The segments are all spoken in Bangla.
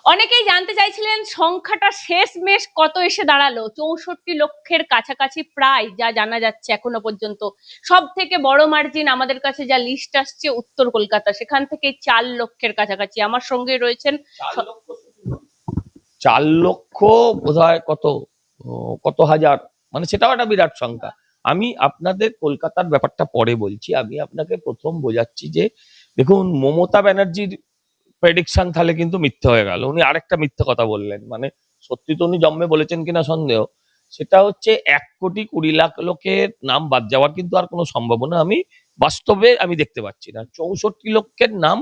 অনেকেই জানতে চাইছিলেন সংখ্যাটা শেষমেশ কত এসে দাঁড়ালো। 64 লক্ষের কাছাকাছি প্রায়, যা জানা যাচ্ছে এখনো পর্যন্ত। সব থেকে বড় মার্জিন আমাদের কাছে যা লিস্ট আসছে উত্তর কলকাতা, সেখান থেকে 4 লক্ষের কাছাকাছি। আমার সঙ্গে রয়েছেন 4 লক্ষ বোধহয় কত কত হাজার, মানে সেটাও একটা বিরাট সংখ্যা। আমি আপনাদের কলকাতার ব্যাপারটা পরে বলছি, আমি আপনাকে প্রথম বোঝাচ্ছি যে দেখুন, মমতা ব্যানার্জির প্রেডিকশন তাহলে কিন্তু মিথ্যে হয়ে গেল। উনি আরেকটা মিথ্যে কথা বললেন, মানে সত্যি তো উনি জন্মে বলেছেন কিনা সন্দেহ। সেটা হচ্ছে 1,20,00,000 লোকের নাম বাদ যাওয়ার কিন্তু আর কোনো সম্ভাবনা আমি বাস্তবে দেখতে পাচ্ছি না। 64 লক্ষের নাম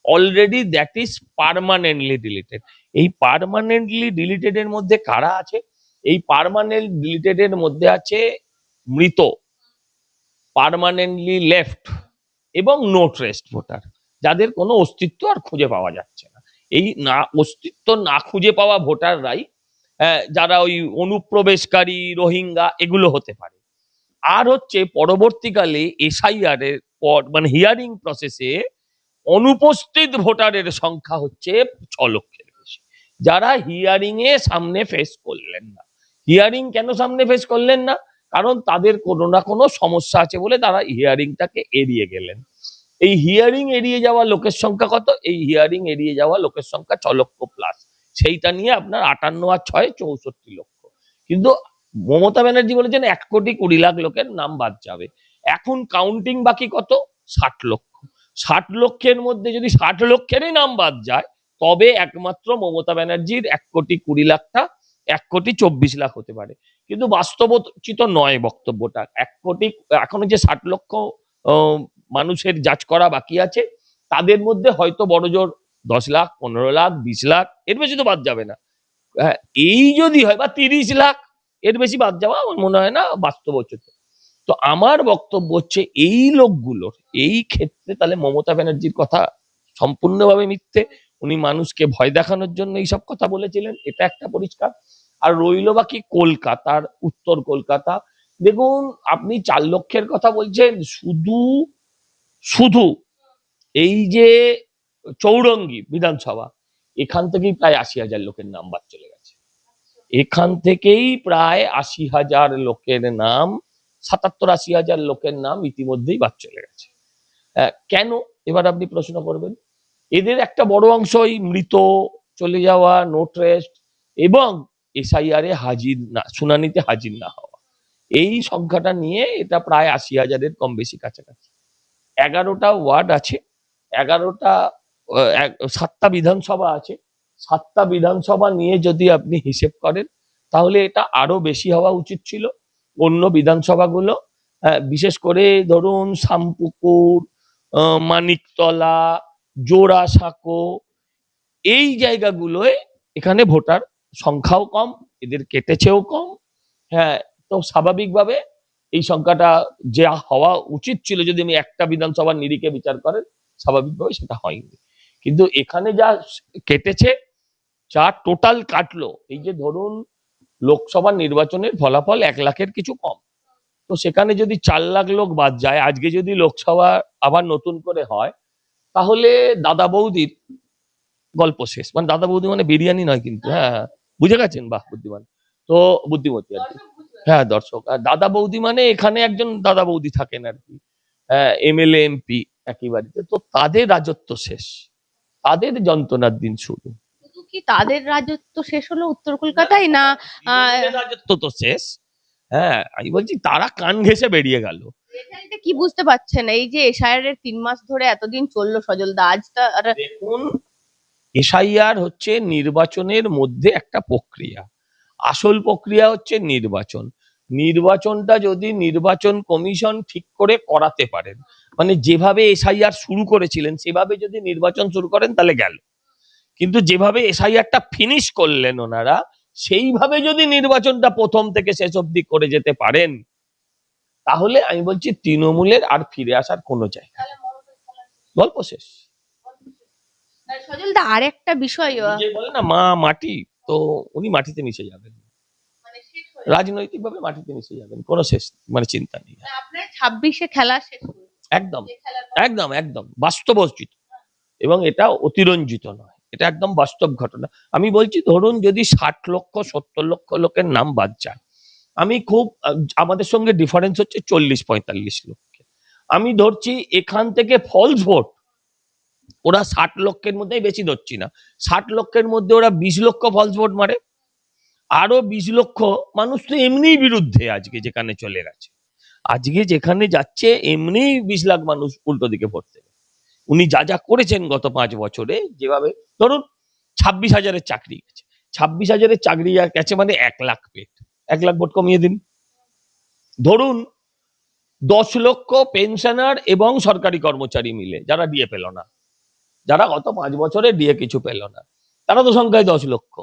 already that is permanently deleted. এই পার্মানেন্টলি ডিলিটেড এর মধ্যে কারা আছে? এই পার্মানেন্ট ডিলিটেড এর মধ্যে আছে মৃত, পার্মানেন্টলি লেফট এবং নো ট্রেস্ট ভোটার, যাদের কোনো অস্তিত্ব আর খুঁজে পাওয়া যাচ্ছে না। এই না অস্তিত্ব না খুঁজে পাওয়া ভোটাররাই যারা ওই অনুপ্রবেশকারী, রোহিঙ্গা এগুলো হতে পারে। আর হচ্ছে পরবর্তীকালে এসআইআর এর পর, মানে হিয়ারিং প্রসেসে অনুপস্থিত ভোটারের সংখ্যা হচ্ছে 6 লক্ষের বেশি, যারা হিয়ারিং এ সামনে ফেস করলেন না। হিয়ারিং কেন সামনে ফেস করলেন না? কারণ তাদের কোনো না কোনো সমস্যা আছে বলে তারা হিয়ারিংটাকে এড়িয়ে গেলেন। এই হিয়ারিং এড়িয়ে যাওয়া লোকের সংখ্যা কত? এই হিয়ারিং এড়িয়ে যাওয়া লোকের সংখ্যা 6 লক্ষ প্লাস। সেইটা নিয়ে আপনার 58 আর 6 64 লক্ষ। কিন্তু মমতা ব্যানার্জি বলেছেন 1,20,00,000 লোকের নাম বাদ যাবে। এখন কাউন্টিং বাকি কত? 60 লক্ষ। 60 লক্ষের মধ্যে যদি 60 লক্ষেরই নাম বাদ যায়, তবে একমাত্র মমতা ব্যানার্জির 1,20,00,000টা 1,24,00,000 হতে পারে। কিন্তু বাস্তবোচিত নয় বক্তব্যটা। 1,00,00,000 এখনো যে 60 লক্ষ মানুষের যাচ করা বাকি আছে, তাদের মধ্যে হয়তো বড় জোর 10 লাখ, 15 লাখ, 20 লাখ, এর বেশি তো বাদ যাবে না। এই যদি হয় বা 30 লাখ, এর বেশি বাদ যাওয়া আমার মনে হয় না বাস্তবোচিত। তো আমার বক্তব্য হচ্ছে এই লোকগুলোর এই ক্ষেত্রে তাহলে মমতা ব্যানার্জির কথা সম্পূর্ণভাবে মিথ্যে। উনি মানুষকে ভয় দেখানোর জন্য এইসব কথা বলেছিলেন, এটা একটা পরিষ্কার। আর রইল বাকি কলকাতার, উত্তর কলকাতা। দেখুন, আপনি 4 লক্ষের কথা বলছেন, শুধু শুধু এই যে চৌরঙ্গি বিধানসভা, এখান থেকেই প্রায় 80,000 লোকের নাম বাদ চলে গেছে। এখান থেকেই প্রায় 80,000 লোকের নাম, 77-80,000 লোকের নাম ইতিমধ্যেই বাদ চলে গেছে। কেন? এবার আপনি প্রশ্ন করবেন। এদের একটা বড় অংশই মৃত, চলে যাওয়া, নো ট্রেস্ট এবং এসআইআর এ হাজির না, শুনানিতে হাজির না হওয়া। এই সংখ্যাটা নিয়ে এটা প্রায় 80,000-এর কম বেশি কাছাকাছি। 11টা ওয়ার্ড আছে, 11টা 7টা বিধানসভা আছে। 7টা বিধানসভা নিয়ে যদি আপনি হিসেব করেন, তাহলে এটা আরো বেশি হওয়া উচিত ছিল। অন্য বিধানসভাগুলো, বিশেষ করে ধরুন শামপুকুর, মানিকতলা, জোড়াসাঁকো, এই জায়গাগুলোয় এখানে ভোটার সংখ্যাও কম, এদের কেটেছেও কম। হ্যাঁ, তো স্বাভাবিকভাবে এই সংখ্যাটা যে হওয়া উচিত ছিল, যদি আমি একটা বিধানসভার নিরিখে বিচার করেন, স্বাভাবিকভাবে সেটা হয়নি। কিন্তু এখানে যা কেটেছে, যা টোটাল কাটলো, এই যে ধরুন লোকসভা নির্বাচনের ফলাফল 1 লাখের কিছু কম, তো সেখানে যদি 4 লাখ লোক বাদ যায়, আজকে যদি লোকসভা আবার নতুন করে হয়, তাহলে দাদা বৌদির গল্প শেষ। মানে দাদা বৌদি মানে বিরিয়ানি নয় কিন্তু, হ্যাঁ হ্যাঁ, বুঝে গেছেন, বাহ বুদ্ধিমান। তো বুদ্ধিমতী আর কি। হ্যাঁ, দর্শক, আর দাদা বৌদি মানে এখানে একজন দাদা বৌদি থাকেন আর কি, এমএলএ এমপি একই বাড়িতে, তো তাদের রাজত্ব শেষ, তাদের যন্ত্রণার দিন শুরু। শুধু কি তাদের রাজত্ব শেষ হলো উত্তর কলকাতায়, না রাজত্ব তো শেষ। হ্যাঁ, আমি বলছি তারা কান ঘেঁষে বেরিয়ে গেল। রেজাল্টে কি বুঝতে পারছেন? এই যে এসআইআর এর 3 মাস ধরে এতদিন চললো সজলদা, আজ দেখুন, এসআইআর হচ্ছে নির্বাচনের মধ্যে একটা প্রক্রিয়া। আসল প্রক্রিয়া হচ্ছে নির্বাচন। নির্বাচনটা যদি নির্বাচন কমিশন ঠিক করে করাতে পারেন, মানে যেভাবে এসআইআর শুরু করেছিলেন সেভাবে যদি নির্বাচন শুরু করেন, তাহলে গেল। কিন্তু যেভাবে এসআইআরটা ফিনিশ করলেন ওনারা, সেইভাবে যদি নির্বাচনটা প্রথম থেকে শেষ অবধি করে যেতে পারেন, তাহলে আমি বলছি তৃণমূলের আর ফিরে আসার কোনো জায়গা নেই। গল্প শেষ। সজলদা আর একটা বিষয়, বলে না মা মাটি, তো উনি মাটিতে মিশে যাবেন, রাজনৈতিক ভাবে মাটিতে মিশে যাবেন, কোনো শেষ মানে চিন্তা নেই। আপনার 26-এ খেলা শেষ হলো। একদম একদম একদম বাস্তবোচিত, এবং এটা অতিরঞ্জিত নয়। এটা একদম বাস্তব ঘটনা। আমি বলছি ধরুন যদি 60 লক্ষ 70 লক্ষ লোকের নাম বাদ যায়, আমি খুব আমাদের সঙ্গে ডিফারেন্স হচ্ছে 40-45 লক্ষ। আমি ধরছি এখান থেকে ফলস ভোট ওরা 60 লক্ষের মধ্যেই, বেশি ধরছি না, 60 লক্ষের মধ্যে ওরা 20 লক্ষ ফলস ভোট মারে। আরো 20 লক্ষ মানুষ তো এমনিই বিরুদ্ধে আজকে যেখানে চলে গেছে, আজকে যেখানে যাচ্ছে এমনি 20 লাখ মানুষ উল্টো দিকে ভোট দেবে। উনি যা যা করেছেন গত 5 বছরে, যেভাবে ধরুন 26,000-এর চাকরি গেছে, 26,000-এর চাকরি গেছে মানে 1 লাখ পেট, 1 লাখ ভোট কমিয়ে দিন। ধরুন 10 লক্ষ পেনশনার এবং সরকারি কর্মচারী মিলে যারা ডিএ পেল না, যারা গত 5 বছরে ডিএ কিছু পেল না, তারা তো সংখ্যায় 10 লক্ষ।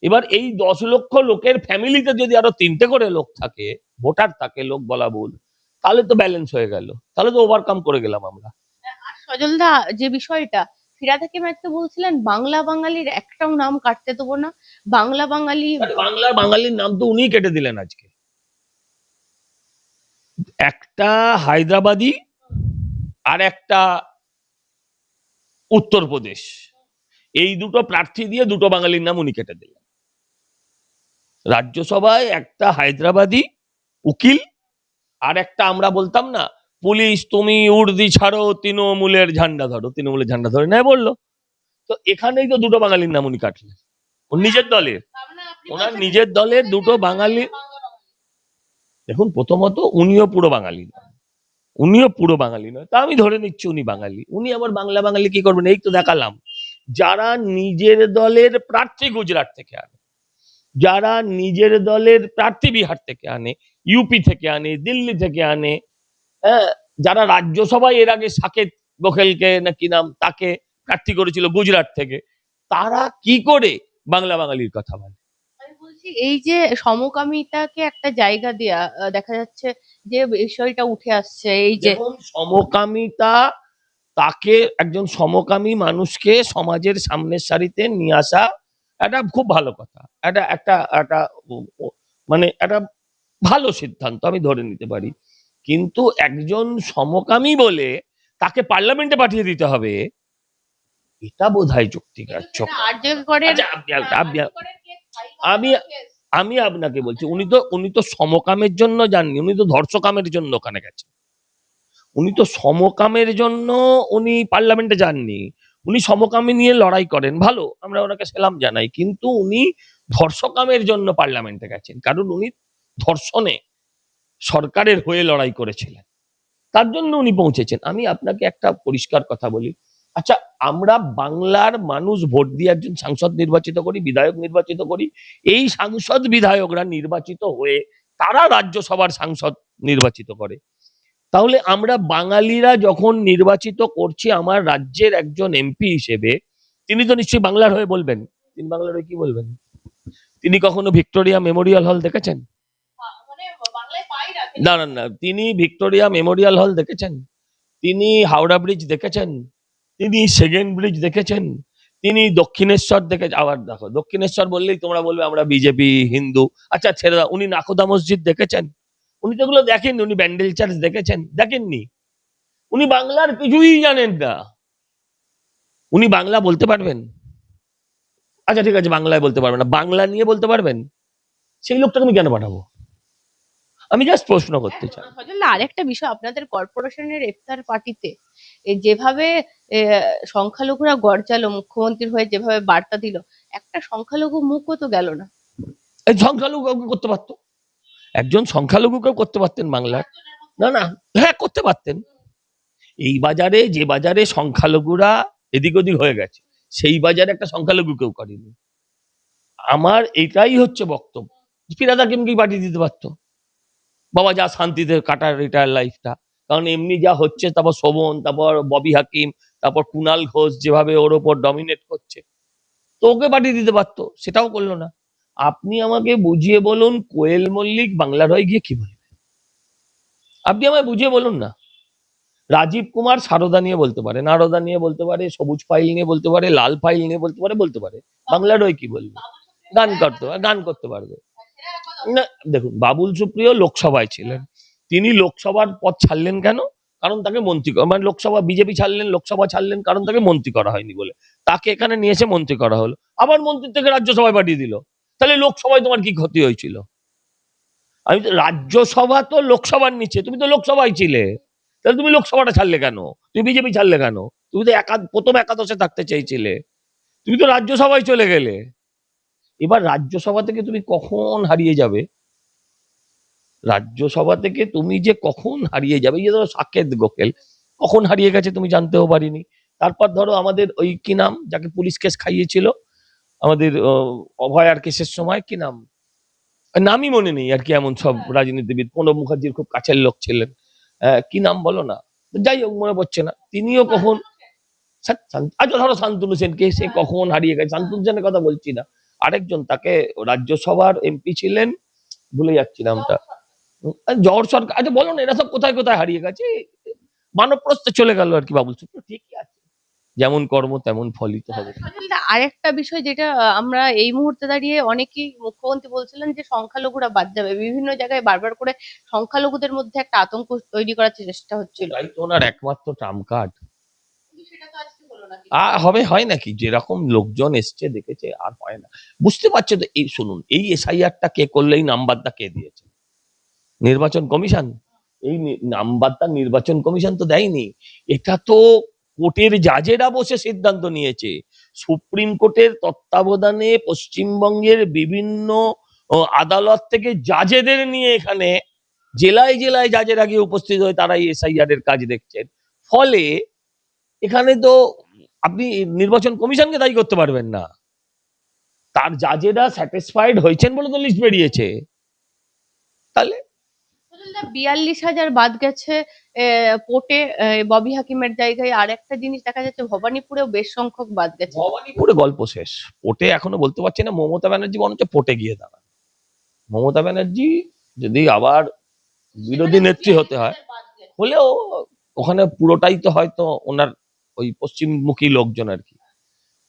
এবার এই 10 লক্ষ লোকের ফ্যামিলিতে যদি আরো 3টে করে লোক থাকে, ভোটার থাকে, লোক বলা ভুল, তাহলে তো ব্যালেন্স হয়ে গেল, তাহলে তো ওভারকাম করে গেলাম আমরা। আর সজলদা, যে বিষয়টা ফিরাদ হাকিম তো বলছিলেন, বাংলা বাঙালির একটাও নাম কাটতে দেবো না, বাংলা বাঙালি। আরে বাংলার বাঙালির নাম তো উনিই কেটে দিলেন আজকে। একটা হায়দ্রাবাদী আর একটা উত্তরপ্রদেশ, এই দুটো প্রার্থী দিয়ে দুটো বাঙালির নাম উনি কেটে দিলেন। রাজ্যসভায় একটা হায়দ্রাবাদী উকিল আর একটা, আমরা বলতাম না পুলিশ তুমি উর্দি ছাড়ো তৃণমূলের ঝান্ডা ধরো, তৃণমূলের ঝান্ডা ধরে নেয় বললো, তো এখানেই তো দুটো বাঙালির নাম উনি কাটলেন। ওর নিজের দলের, ওনার নিজের দলের দুটো বাঙালি। দেখুন প্রথমত উনিও পুরো বাঙালি নয়, উনিও পুরো বাঙালি নয়, তা আমি ধরে নিচ্ছি উনি বাঙালি। উনি আবার বাংলা বাঙালি কি করবেন? এই তো দেখালাম, যারা নিজের দলের প্রার্থী গুজরাট থেকে আনে, যারা নিজের দলের প্রার্থী বিহার থেকে আনে, ইউপি থেকে আনে, দিল্লি থেকে আনে, হ্যাঁ, যারা রাজ্যসভায় এর আগে সাকেত গোখেলকে না কি নাম তাকে প্রার্থী করেছিল গুজরাট থেকে, তারা কি করে বাংলা বাঙালির কথা বলে? আমি বলছি এই যে সমকামিতাকে একটা জায়গা দেয়া, দেখা যাচ্ছে যে বিষয়টা উঠে আসছে, এই যে দেখুন সমকামিতা, তাকে একজন সমকামী মানুষকে সমাজের সামনের সারিতে নিয়ে আসা এটা খুব ভালো কথা, এটা একটা একটা মানে একটা ভালো সিদ্ধান্ত আমি ধরে নিতে পারি। কিন্তু একজন সমকামী বলে তাকে পার্লামেন্টে পাঠিয়ে দিতে হবে, এটা বোধহয় যুক্তিগ্রাহ্য। আর্যগড়ের আচ্ছা, আমি আমি আপনাকে বলছি, উনি তো সমকামের জন্য যাননি, উনি তো ধর্ষকামের জন্য ওখানে গেছেন। উনি তো সমকামের জন্য উনি পার্লামেন্টে যাননি, উনি সমকামী নিয়ে লড়াই করেন, ভালো, আমরা ওনাকে সেলাম জানাই, কিন্তু উনি ধর্ষকামের জন্য পার্লামেন্টে গেছেন, কারণ উনি ধর্ষণে সরকারের হয়ে লড়াই করেছিলেন, তার জন্য উনি পৌঁছেছেন। আমি আপনাকে একটা পরিষ্কার কথা বলি, আচ্ছা আমরা বাংলার মানুষ ভোট দিয়ে একজন সাংসদ নির্বাচিত করি, বিধায়ক নির্বাচিত করি, এই সাংসদ বিধায়করা নির্বাচিত হয়ে তারা রাজ্যসভার সাংসদ নির্বাচিত করে, তাহলে আমরা বাঙালিরা যখন নির্বাচিত করছি আমার রাজ্যের একজন এমপি হিসেবে, তিনি তো নিশ্চয়ই বাংলার হয়ে বলবেন। তিনি বাংলার হয়ে কি বলবেন? তিনি কখনো ভিক্টোরিয়া মেমোরিয়াল হল দেখেছেন? না না না, তিনি ভিক্টোরিয়া মেমোরিয়াল হল দেখেছেন? তিনি হাওড়া ব্রিজ দেখেছেন? তিনি সেকেন্ড ব্রিজ দেখেছেন? তিনি দক্ষিণেশ্বর দেখেছেন? আবার দেখো, দক্ষিণেশ্বর বললেই তোমরা বলবে আমরা বিজেপি হিন্দু, আচ্ছা ছেড়ে দাও, উনি নাকোদা মসজিদ দেখেছেন? উনি তো এগুলো দেখেননি। উনি ব্যান্ডেল চার্চ দেখেছেন? দেখেননি। উনি বাংলার কিছুই জানেন না। উনি বাংলা বলতে পারবেন? আচ্ছা ঠিক আছে, বাংলায় বলতে পারবেন না, বাংলা নিয়ে বলতে পারবেন? সেই লোকটাকে আমি কেন পাঠাবো? আমি জাস্ট প্রশ্ন করতে চাই। সজলদা, আরেকটা বিষয়, আপনাদের কর্পোরেশনের ইফতার পার্টিতে যেভাবে সংখ্যালঘুরা গর্জালো, মুখ্যমন্ত্রীর হয়ে যেভাবে বার্তা দিল, একটা সংখ্যালঘু মুখও তো গেল না। এই সংখ্যালঘু কাউকে করতে পারতো, একজন সংখ্যালঘুকেও করতে পারতেন বাংলার। না না, হ্যাঁ করতে পারতেন। এই বাজারে, যে বাজারে সংখ্যালঘুরা এদিক ওদিক হয়ে গেছে, সেই বাজারে একটা সংখ্যালঘু কেউ করেনি। আমার এটাই হচ্ছে বক্তব্য, ফিরহাদ হাকিমকে পাঠিয়ে দিতে পারতো, বাবা যা শান্তিতে কাটার রিটায়ার লাইফটা, কারণ এমনি যা হচ্ছে, তারপর শোভন, তারপর ববি হাকিম, তারপর কুণাল ঘোষ যেভাবে ওর ওপর ডমিনেট করছে, তো ওকে পাঠিয়ে দিতে পারতো, সেটাও করলো না। আপনি আমাকে বুঝিয়ে বলুন কোয়েল মল্লিক বাংলার হয়ে গিয়ে কি বলবে? আপনি আমায় বুঝিয়ে বলুন না। রাজীব কুমার সারদা নিয়ে বলতে পারে, নারদা নিয়ে বলতে পারে, সবুজ ফাইল নিয়ে বলতে পারে, লাল ফাইল নিয়ে বলতে পারে, বাংলার হয়ে কি বলবে? গান করতে পারবে না। দেখুন বাবুল সুপ্রিয় লোকসভায় ছিলেন, তিনি লোকসভার পদ ছাড়লেন কেন? কারণ তাকে মন্ত্রী মানে লোকসভা বিজেপি ছাড়লেন, লোকসভা ছাড়লেন কারণ তাকে মন্ত্রী করা হয়নি বলে। তাকে এখানে নিয়ে এসে মন্ত্রী করা হলো, আবার মন্ত্রী থেকে রাজ্যসভায় পাঠিয়ে দিল। তাহলে লোকসভায় তোমার কি ক্ষতি হয়েছিল? আমি তো, রাজ্যসভা তো লোকসভার নিচে, তুমি তো লোকসভায় ছিলে, তাহলে তুমি লোকসভাটা ছাড়লে কেন? তুমি বিজেপি ছাড়লে কেন? তুমি তো প্রথম একাদশে থাকতে চেয়েছিলে, তুমি তো রাজ্যসভায় চলে গেলে। এবার রাজ্যসভা থেকে তুমি কখন হারিয়ে যাবে? রাজ্যসভা থেকে তুমি যে কখন হারিয়ে যাবে, এই যে ধরো সাকেত গোখেল কখন হারিয়ে গেছে তুমি জানতেও পারিনি। তারপর ধরো আমাদের ওই কি নাম, যাকে পুলিশ কেস খাইয়েছিল আমাদের অভয়ার কেসের সময়, কি নাম, নামই মনে নেই আর কি, এমন সব রাজনীতিবিদ, প্রণব মুখার্জির খুব কাছের লোক ছিলেন, কি নাম বলো না, যাই হোক মনে পড়ছে না, তিনিও কখন, আচ্ছা ধরো শান্তনু সেনকে, সে কখন হারিয়ে গেছে, শান্তনু সেনের কথা বলছি না, আরেকজন তাকে রাজ্যসভার এমপি ছিলেন, ভুলে যাচ্ছি নামটা, জহর সরকার, আচ্ছা বলো না, এরা সব কোথায় কোথায় হারিয়ে গেছে, মানবপ্রস্থে চলে গেল আর কি। বাবুল সুপ্রিয় ঠিকই আছে, যেমন কর্ম তেমন ফলিত হবে। সজলদা, আরেকটা বিষয় যেটা আমরা এই মুহূর্তে দাঁড়িয়ে অনেকেই, মুখ্যমন্ত্রী বলছিলেন যে সংখ্যালঘুরা বাদ যাবে, বিভিন্ন জায়গায় বারবার করে সংখ্যালঘুদের মধ্যে একটা আতঙ্ক তৈরি করার চেষ্টা হচ্ছিল। তাই তো ওনার একমাত্র ট্রাম্প কার্ড। সেটা তো আজকে হলো না। হবে, হয় নাকি, যেরকম লোকজন এসছে দেখেছে, আর হয় না, বুঝতে পারছো তো। এই শুনুন, এই এসআইআরটা কে করলে, এই নাম্বারটা কে দিয়েছে? নির্বাচন কমিশন। এই নাম্বারটা নির্বাচন কমিশন তো দেয়নি, এটা তো কোর্টের জাজেরা বসে সিদ্ধান্ত নিয়েছে। সুপ্রিম কোর্টের তত্ত্বাবধানে পশ্চিমবঙ্গের বিভিন্ন আদালত থেকে জাজেদের নিয়ে এখানে জেলায় জেলায় জাজেরা গিয়ে উপস্থিত হয়ে তারা এই এসআইআর এর কাজ দেখছেন। ফলে এখানে তো আপনি নির্বাচন কমিশনকে দায়ী করতে পারবেন না, তার জাজেরা স্যাটিসফাইড হয়েছেন বলে তো লিস্ট বেরিয়েছে। তাহলে 42,000 বাদ গেছে পোর্টে, ববি হাকিমের জায়গায়। আর একটা জিনিস দেখা যাচ্ছে ভবানীপুরেও বেশ সংখ্যক বাদ গেছে। ভবানীপুরে গল্প শেষ, পোর্টে এখনো বলতে পারছি না। মমতা ব্যানার্জি মনে হচ্ছে পোর্টে গিয়ে দাঁড়ান। মমতা ব্যানার্জি যদি আবার বিরোধী নেত্রী হতে হয়, হলেও ওখানে পুরোটাই তো হয়তো ওনার ওই পশ্চিমমুখী লোকজন আর কি,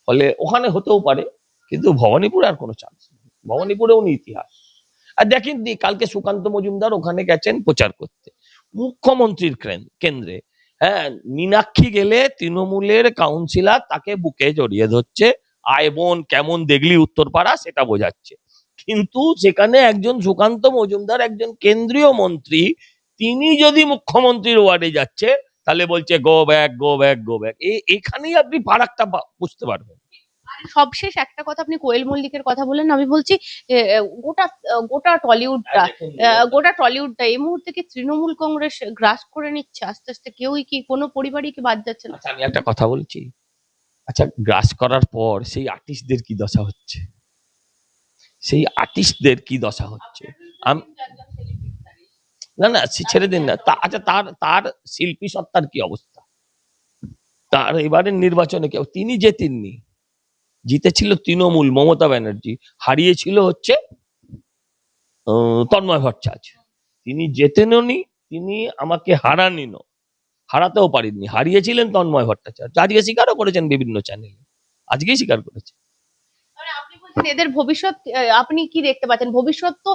ফলে ওখানে হতেও পারে, কিন্তু ভবানীপুরে আর কোনো চান্স নেই। ভবানীপুরে উনি ইতিহাস। আর দেখেন কালকে সুকান্ত মজুমদার ওখানে গেছেন প্রচার করতে, মুখ্যমন্ত্রীর কেন্দ্রে। হ্যাঁ, মীনাক্ষী গেলে তৃণমূলের কাউন্সিলর তাকে বুকে জড়িয়ে ধরছে, আয় বোন কেমন দেখলি উত্তরপাড়া, সেটা বোঝাচ্ছে। কিন্তু সেখানে একজন সুকান্ত মজুমদার, একজন কেন্দ্রীয় মন্ত্রী, তিনি যদি মুখ্যমন্ত্রীর ওয়ার্ডে যাচ্ছে, তাহলে বলছে go back, go back, go back. এখানেই আপনি ফারাকটা বুঝতে পারবেন। সবশেষ একটা কথা, আপনি কোয়েল মল্লিকের কথা বলেন, আমি বলছি গোটা গোটা টলিউডটা, গোটা টলিউডটা এই মুহূর্তে কি তৃণমূল কংগ্রেস গ্রাস করে নিচ্ছে আস্তে আস্তে? কেউই কি, কোনো পরিবারই কি বাদ যাচ্ছে না? আচ্ছা আমি একটা কথা বলছি, আচ্ছা গ্রাস করার পর সেই আর্টিস্টদের কি দশা হচ্ছে, সেই আর্টিস্টদের কি দশা হচ্ছে? না না, ছেড়ে দিন না, আচ্ছা তার তার শিল্পী সত্তার কি অবস্থা? তার এবারের নির্বাচনে কেউ, তিনি জেতেননি, জিতেছিল তৃণমূল, মমতা ব্যানার্জি, হারিয়েছিল হচ্ছে তন্ময় ভট্টাচার্য। তিনি জেতেননি, তিনি আমাকে হারাতেও পারেননি, হারিয়েছিলেন তন্ময় ভট্টাচার্য। আজকে স্বীকারও করেছেন বিভিন্ন চ্যানেলে, আজকেই স্বীকার করেছে। আপনি বলছেন এদের ভবিষ্যৎ, আপনি কি দেখতে পাচ্ছেন? ভবিষ্যৎ তো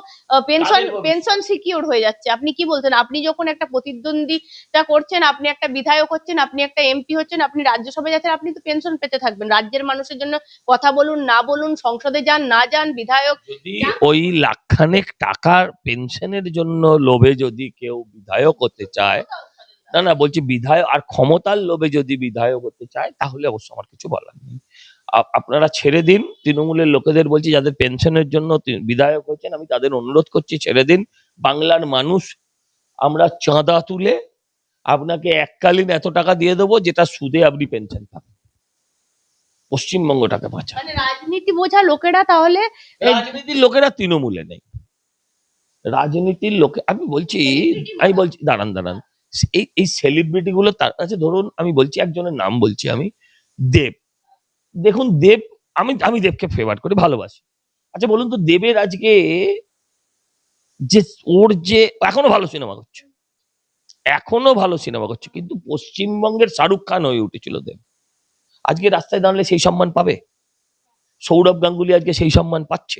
পেনশন সিকিউর হয়ে যাচ্ছে। আপনি কি বলছেন? আপনি যখন একটা প্রতিদ্বন্দ্বিতা করছেন, আপনি একটা বিধায়ক হচ্ছেন, আপনি একটা এমপি হচ্ছেন, আপনি রাজ্যসভায় যাচ্ছেন, আপনি তো পেনশন পেতে থাকবেন। রাজ্যের মানুষের জন্য কথা বলুন না বলুন, সংসদে যান না যান, বিধায়ক, যদি ওই লাখখানেক টাকার পেনশনের জন্য লোভে যদি কেউ বিধায়ক হতে চায়, না না বলছি বিধায়ক আর ক্ষমতার লোভে যদি বিধায়ক হতে চায়, তাহলে অবশ্য আমার কিছু বলার নেই। আপনারা ছেড়ে দিন, তৃণমূলের লোকেদের বলছি যাদের পেনশনের জন্য বিধায়ক হয়েছেন, আমি তাদের অনুরোধ করছি ছেড়ে দিন। বাংলার মানুষ, আমরা চাঁদা তুলে আপনাকে এককালীন এত টাকা দিয়ে দেবো যেটা সুদে আপনি পেনশন পাবেন, পশ্চিমবঙ্গটাকে বাঁচা। মানে রাজনীতি বোঝা লোকেরা তাহলে, রাজনীতির লোকেরা তৃণমূলে নেই, রাজনীতির লোকে আমি বলছি, দাঁড়ান দাঁড়ান, এই সেলিব্রিটি গুলো তার কাছে, ধরুন আমি বলছি একজনের নাম বলছি আমি, দেব। দেখুন দেব, আমি দেবকে ফেভার করি, ভালোবাসি। আচ্ছা বলুন তো, দেবের আজকে যে ওর যে এখনো ভালো সিনেমা করছে, কিন্তু পশ্চিমবঙ্গের শাহরুখ খান হয়ে উঠেছিল দেব। আজকে রাস্তায় দাঁড়ালে সেই সম্মান পাবে? সৌরভ গাঙ্গুলি আজকে সেই সম্মান পাচ্ছে?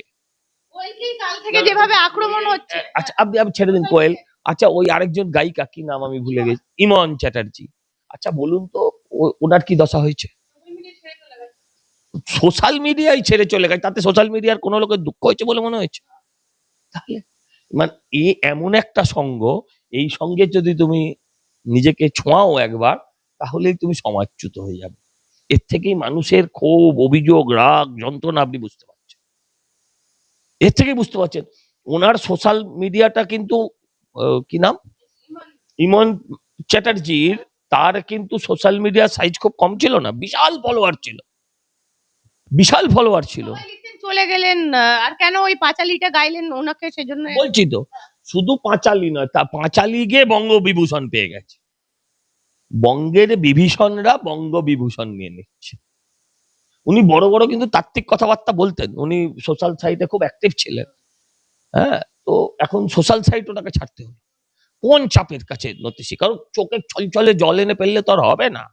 কাল থেকে যেভাবে আক্রমণ হচ্ছে। আচ্ছা আপনি ছেড়ে দিন কোয়েল, আচ্ছা, ওই আরেকজন গায়িকা, কি নাম আমি ভুলে গেছি, ইমন চ্যাটার্জি। আচ্ছা বলুন তো, ওনার কি দশা হয়েছে? সোশ্যাল মিডিয়ায় ছেড়ে চলে গেছে, তাতে সোশ্যাল মিডিয়ার কোনো লোকের দুঃখ হয়েছে বলে মনে হয়েছে? তাহলে মানে এমন একটা সঙ্গ, এই সঙ্গে যদি তুমি নিজেকে ছোঁয়াও একবার, তাহলেই তুমি সমাজচ্যুত হয়ে যাবে। এর থেকেই মানুষের ক্ষোভ, অভিযোগ, রাগ, যন্ত্রণা আপনি বুঝতে পারছেন। এর থেকেই বুঝতে পারছেন ওনার সোশ্যাল মিডিয়াটা কিন্তু কি নাম, ইমন চ্যাটার্জির, তার কিন্তু সোশ্যাল মিডিয়া সাইজ খুব কম ছিল না, বিশাল ফলোয়ার ছিল, বিশাল ফলোয়ার ছিল। সবাই লিখতেন চলে গেলেন, আর কেন ওই পাঁচালিটা গাইলেন ওনাকে, সেজন্য বলছি তো, শুধু পাঁচালী নয়, তা পাঁচালী গিয়ে বঙ্গবিভূষণ পেয়ে গেছে। বঙ্গের বিভীষণরা বঙ্গবিভূষণ নিয়ে নিচ্ছে। উনি বড় বড় কিন্তু তাত্ত্বিক কথাবার্তা বলতেন, উনি সোশ্যাল সাইটে খুব অ্যাক্টিভ ছিলেন। হ্যাঁ, তো এখন সোশ্যাল সাইট ওনাকে ছাড়তে হবে। কোন চাপের কাছে নতিশি? কারণ চোখে ছলছলে জল এনে ফেললে তো আর হবে না।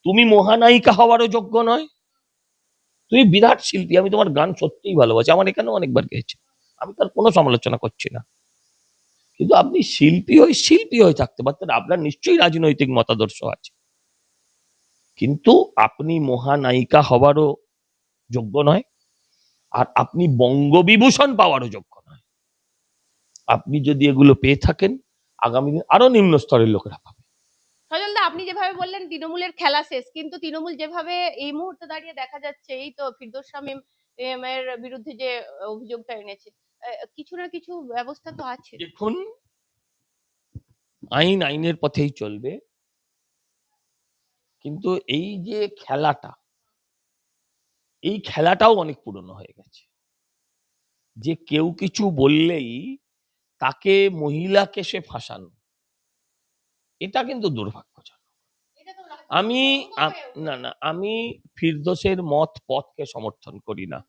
তুমি মহানায়িকা হওয়ারও যোগ্য নয়, তুমি বিরাট শিল্পী, আমি তোমার গান সত্যিই ভালোবাসি, আমার এখানেও অনেকবার গেয়েছি, আমি তার কোনো সমালোচনা করছি না, কিন্তু আপনি শিল্পী হয়ে থাকতে পারতেন, আপনার নিশ্চয়ই রাজনৈতিক মতাদর্শ আছে, কিন্তু আপনি মহানায়িকা হওয়ারও যোগ্য নয়, আর আপনি বঙ্গবিভূষণ পাওয়ারও যোগ্য নয়। আপনি যদি এগুলো পেয়ে থাকেন, আগামী দিন আরো নিম্ন স্তরের লোকেরা পাবে। সজলদা, আপনি যেভাবে বললেন তৃণমূলের খেলা শেষ, কিন্তু তৃণমূল যেভাবে এই মুহূর্তে দাঁড়িয়ে দেখা যাচ্ছে, এই তো ফিরদৌস শামীম এর বিরুদ্ধে যে অভিযোগটা এনেছে, কিছু না কিছু ব্যবস্থা তো আছে। দেখুন, আইনের পথেই চলবে, কিন্তু এই যে খেলাটা, এই খেলাটাও অনেক পুরনো হয়ে গেছে, যে কেউ কিছু বললেই তাকে মহিলাকে সে ফাঁসানো, এটা কিন্তু দুর্ভাগ্যজনক। আমি আমি ফিরদৌসের মত পথকে সমর্থন করি না,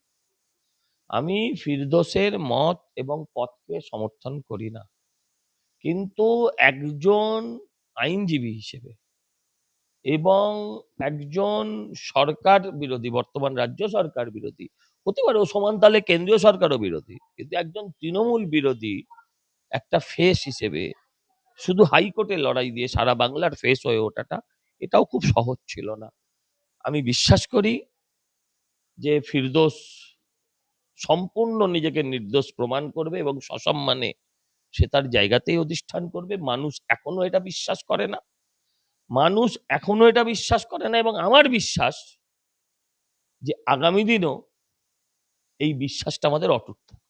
আমি ফিরদৌসের মত এবং পথকে সমর্থন করি না, কিন্তু একজন আইনজীবী হিসেবে এবং একজন সরকার বিরোধী, বর্তমান রাজ্য সরকার বিরোধী, হতে পারে ও সমান তালে কেন্দ্রীয় সরকারও বিরোধী, কিন্তু একজন তৃণমূল বিরোধী একটা ফেস হিসেবে শুধু হাইকোর্টে লড়াই দিয়ে সারা বাংলার ফেস হয়ে ওঠাটা, এটাও খুব সহজ ছিল না। আমি বিশ্বাস করি যে ফিরদৌস সম্পূর্ণ নিজেকে নির্দোষ প্রমাণ করবে এবং সসম্মানে সে তার জায়গাতেই অধিষ্ঠান করবে। মানুষ এখনো এটা বিশ্বাস করে না, এবং আমার বিশ্বাস যে আগামী দিনও এই বিশ্বাসটা আমাদের অটুট থাকবে।